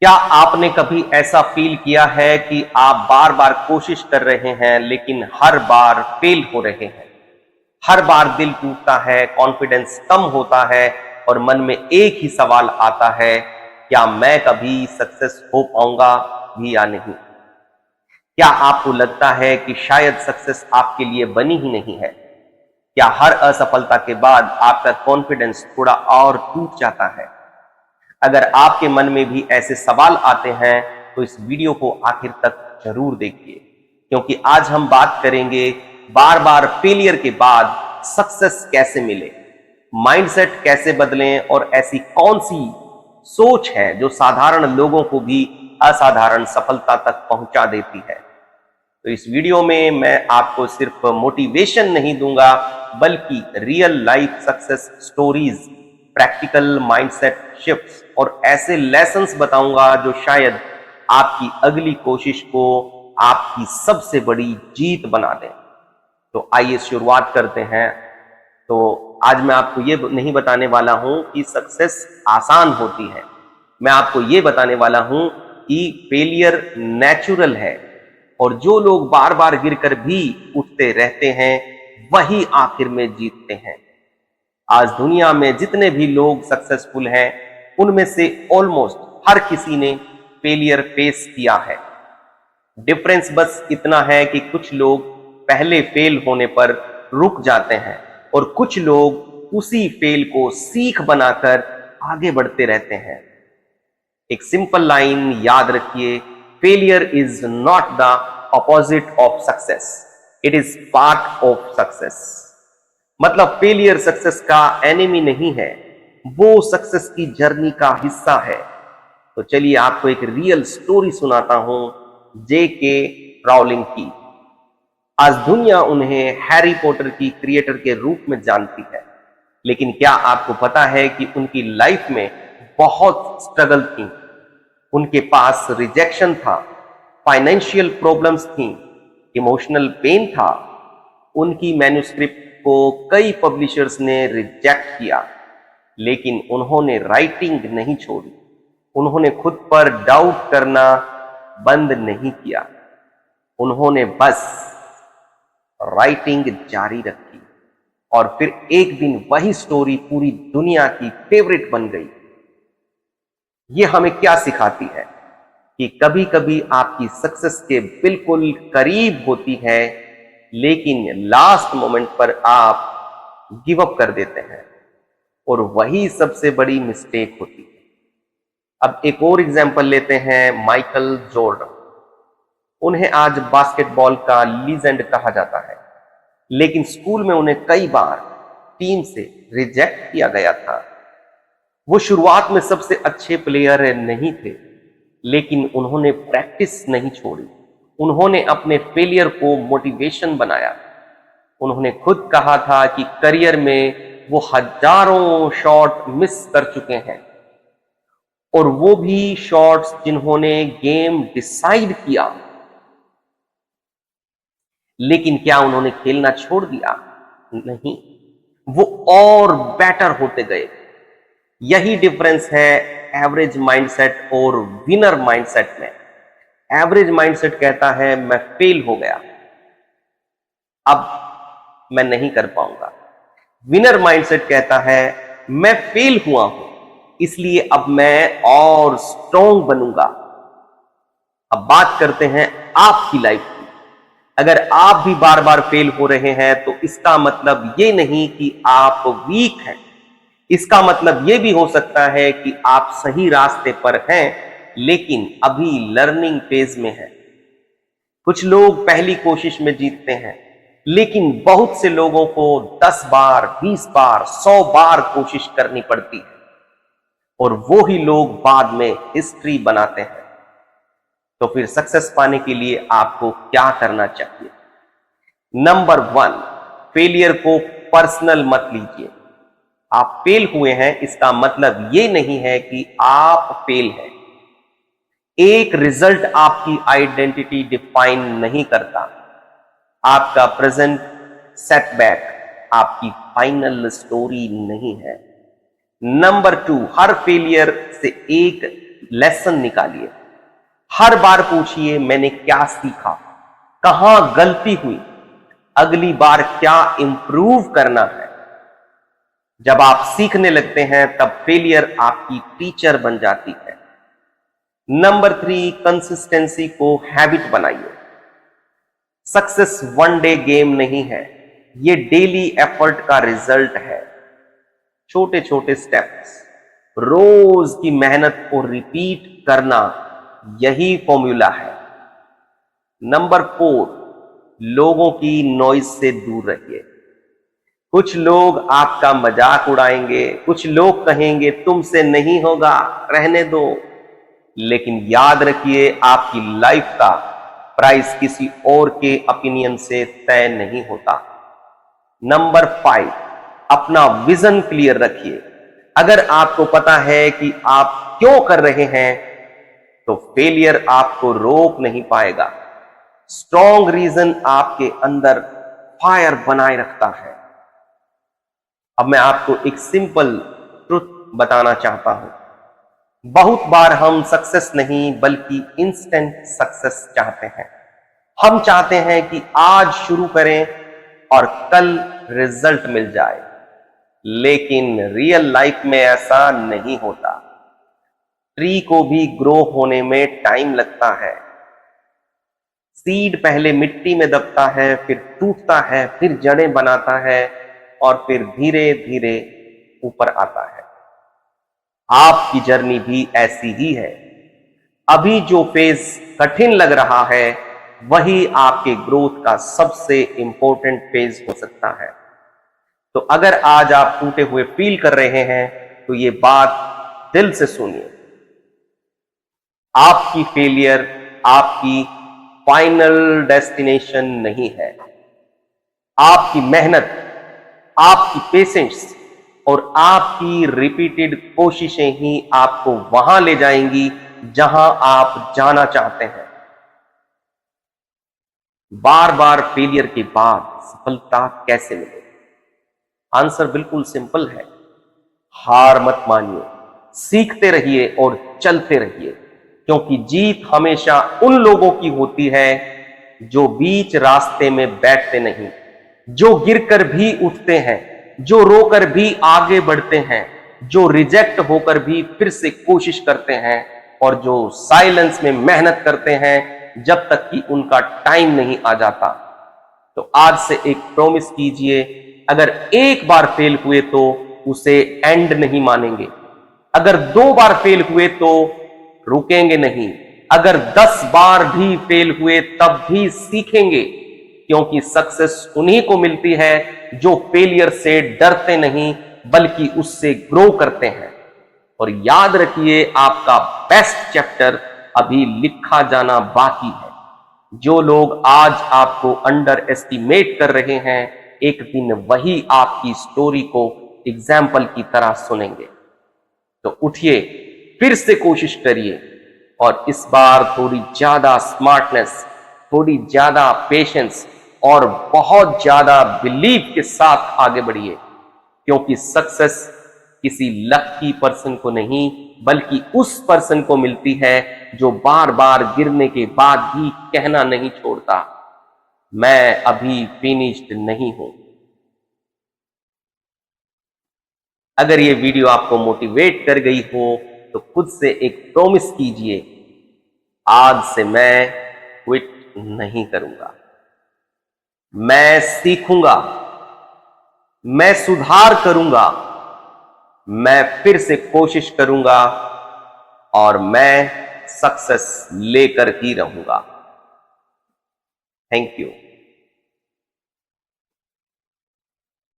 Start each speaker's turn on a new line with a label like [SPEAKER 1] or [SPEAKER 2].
[SPEAKER 1] क्या आपने कभी ऐसा फील किया है कि आप बार बार कोशिश कर रहे हैं लेकिन हर बार फेल हो रहे हैं? हर बार दिल टूटता है, कॉन्फिडेंस कम होता है और मन में एक ही सवाल आता है, क्या मैं कभी सक्सेस हो पाऊंगा भी या नहीं? क्या आपको लगता है कि शायद सक्सेस आपके लिए बनी ही नहीं है? क्या हर असफलता के बाद आपका कॉन्फिडेंस थोड़ा और टूट जाता है? अगर आपके मन में भी ऐसे सवाल आते हैं तो इस वीडियो को आखिर तक जरूर देखिए, क्योंकि आज हम बात करेंगे बार बार फेलियर के बाद सक्सेस कैसे मिले, माइंडसेट कैसे बदलें और ऐसी कौन सी सोच है जो साधारण लोगों को भी असाधारण सफलता तक पहुंचा देती है। तो इस वीडियो में मैं आपको सिर्फ मोटिवेशन नहीं दूंगा, बल्कि real life success stories, practical mindset shifts और ऐसे लेसन्स बताऊंगा जो शायद आपकी अगली कोशिश को आपकी सबसे बड़ी जीत बना दें। तो आइए शुरुआत करते हैं। तो आज मैं आपको ये नहीं बताने वाला हूं कि सक्सेस आसान होती है, मैं आपको ये बताने वाला हूं कि फेलियर नेचुरल है और जो लोग बार बार गिरकर भी उठते रहते हैं वही आखिर में जीतते हैं। आज दुनिया में जितने भी लोग सक्सेसफुल हैं उनमें से ऑलमोस्ट हर किसी ने फेलियर फेस किया है। डिफरेंस बस इतना है कि कुछ लोग पहले फेल होने पर रुक जाते हैं और कुछ लोग उसी फेल को सीख बनाकर आगे बढ़ते रहते हैं। एक सिंपल लाइन याद रखिए, failure is not the opposite of success, it is part of success. मतलब फेलियर सक्सेस का एनिमी नहीं है, वो सक्सेस की जर्नी का हिस्सा है। तो चलिए आपको एक रियल स्टोरी सुनाता हूं जेके राउलिंग की। आज दुनिया उन्हें हैरी पॉटर की क्रिएटर के रूप में जानती है, लेकिन क्या आपको पता है कि उनकी लाइफ में बहुत स्ट्रगल थी। उनके पास रिजेक्शन था, फाइनेंशियल प्रॉब्लम्स थी, इमोशनल पेन था। उनकी मैन्युस्क्रिप्ट को कई पब्लिशर्स ने रिजेक्ट किया, लेकिन उन्होंने राइटिंग नहीं छोड़ी। उन्होंने खुद पर डाउट करना बंद नहीं किया, उन्होंने बस राइटिंग जारी रखी। और फिर एक दिन वही स्टोरी पूरी दुनिया की फेवरेट बन गई। ये हमें क्या सिखाती है कि कभी कभी आपकी सक्सेस के बिल्कुल करीब होती है, लेकिन लास्ट मोमेंट पर आप गिव अप कर देते हैं और वही सबसे बड़ी मिस्टेक होती है। अब एक और एग्जांपल लेते हैं, माइकल जॉर्डन। उन्हें आज बास्केटबॉल का लीजेंड कहा जाता है, लेकिन स्कूल में उन्हें कई बार टीम से रिजेक्ट किया गया था। वो शुरुआत में सबसे अच्छे प्लेयर नहीं थे, लेकिन उन्होंने प्रैक्टिस नहीं छोड़ी। उन्होंने अपने फेलियर को मोटिवेशन बनाया। उन्होंने खुद कहा था कि करियर में वो हजारों शॉट मिस कर चुके हैं, और वो भी शॉट्स जिन्होंने गेम डिसाइड किया। लेकिन क्या उन्होंने खेलना छोड़ दिया? नहीं, वो और बेटर होते गए। यही डिफरेंस है एवरेज माइंडसेट और विनर माइंडसेट में। एवरेज माइंडसेट कहता है मैं फेल हो गया, अब मैं नहीं कर पाऊंगा। विनर माइंडसेट कहता है मैं फेल हुआ हूं, इसलिए अब मैं और स्ट्रॉन्ग बनूंगा। अब बात करते हैं आपकी लाइफ की। अगर आप भी बार बार फेल हो रहे हैं तो इसका मतलब ये नहीं कि आप वीक हैं। इसका मतलब ये भी हो सकता है कि आप सही रास्ते पर हैं, लेकिन अभी लर्निंग फेज में हैं। कुछ लोग पहली कोशिश में जीतते हैं, लेकिन बहुत से लोगों को 10 बार, 20 बार, 100 बार कोशिश करनी पड़ती है, और वो ही लोग बाद में हिस्ट्री बनाते हैं। तो फिर सक्सेस पाने के लिए आपको क्या करना चाहिए? नंबर 1, फेलियर को पर्सनल मत लीजिए। आप फेल हुए हैं इसका मतलब ये नहीं है कि आप फेल हैं। एक रिजल्ट आपकी आइडेंटिटी डिफाइन नहीं करता। आपका प्रेजेंट सेटबैक आपकी फाइनल स्टोरी नहीं है। नंबर 2, हर फेलियर से एक लेसन निकालिए। हर बार पूछिए मैंने क्या सीखा, कहां गलती हुई, अगली बार क्या इंप्रूव करना है। जब आप सीखने लगते हैं तब फेलियर आपकी टीचर बन जाती है। नंबर 3, कंसिस्टेंसी को हैबिट बनाइए। सक्सेस वन डे गेम नहीं है, ये डेली एफर्ट का रिजल्ट है। छोटे छोटे स्टेप्स, रोज की मेहनत को रिपीट करना, यही फॉर्मूला है। नंबर 4, लोगों की नॉइज से दूर रहिए। कुछ लोग आपका मजाक उड़ाएंगे, कुछ लोग कहेंगे तुमसे नहीं होगा, रहने दो। लेकिन याद रखिए आपकी लाइफ का प्राइस किसी और के ओपिनियन से तय नहीं होता। नंबर 5, अपना विजन क्लियर रखिए। अगर आपको पता है कि आप क्यों कर रहे हैं तो फेलियर आपको रोक नहीं पाएगा। स्ट्रॉन्ग रीजन आपके अंदर फायर बनाए रखता है। अब मैं आपको एक सिंपल ट्रुथ बताना चाहता हूं। बहुत बार हम सक्सेस नहीं बल्कि इंस्टेंट सक्सेस चाहते हैं। हम चाहते हैं कि आज शुरू करें और कल रिजल्ट मिल जाए, लेकिन रियल लाइफ में ऐसा नहीं होता। ट्री को भी ग्रो होने में टाइम लगता है। सीड पहले मिट्टी में दबता है, फिर टूटता है, फिर जड़ें बनाता है और फिर धीरे धीरे ऊपर आता है। आपकी जर्नी भी ऐसी ही है। अभी जो फेज कठिन लग रहा है वही आपके ग्रोथ का सबसे इंपॉर्टेंट फेज हो सकता है। तो अगर आज आप टूटे हुए फील कर रहे हैं तो ये बात दिल से सुनिए। आपकी फेलियर आपकी फाइनल डेस्टिनेशन नहीं है। आपकी मेहनत, आपकी पेशेंस और आपकी रिपीटेड कोशिशें ही आपको वहां ले जाएंगी जहां आप जाना चाहते हैं। बार बार फेलियर के बाद सफलता कैसे मिले? आंसर बिल्कुल सिंपल है। हार मत मानिए, सीखते रहिए और चलते रहिए, क्योंकि जीत हमेशा उन लोगों की होती है जो बीच रास्ते में बैठते नहीं, जो गिरकर भी उठते हैं, जो रोकर भी आगे बढ़ते हैं, जो रिजेक्ट होकर भी फिर से कोशिश करते हैं और जो साइलेंस में मेहनत करते हैं जब तक कि उनका टाइम नहीं आ जाता। तो आज से एक प्रॉमिस कीजिए, अगर एक बार फेल हुए तो उसे एंड नहीं मानेंगे, अगर 2 बार फेल हुए तो रुकेंगे नहीं, अगर 10 बार भी फेल हुए तब भी सीखेंगे, क्योंकि सक्सेस उन्हीं को मिलती है जो फेलियर से डरते नहीं बल्कि उससे ग्रो करते हैं। और याद रखिए आपका बेस्ट चैप्टर अभी लिखा जाना बाकी है। जो लोग आज आपको अंडर एस्टिमेट कर रहे हैं, एक दिन वही आपकी स्टोरी को एग्जाम्पल की तरह सुनेंगे। तो उठिए, फिर से कोशिश करिए और इस बार थोड़ी ज्यादा स्मार्टनेस, थोड़ी ज्यादा पेशेंस और बहुत ज्यादा बिलीव के साथ आगे बढ़िए, क्योंकि सक्सेस किसी लकी पर्सन को नहीं बल्कि उस पर्सन को मिलती है जो बार बार गिरने के बाद भी कहना नहीं छोड़ता, मैं अभी फिनिश्ड नहीं हूं। अगर ये वीडियो आपको मोटिवेट कर गई हो तो खुद से एक प्रॉमिस कीजिए, आज से मैं क्विट नहीं करूंगा। मैं सीखूंगा, मैं सुधार करूंगा, मैं फिर से कोशिश करूंगा और मैं सक्सेस लेकर ही रहूंगा। Thank you.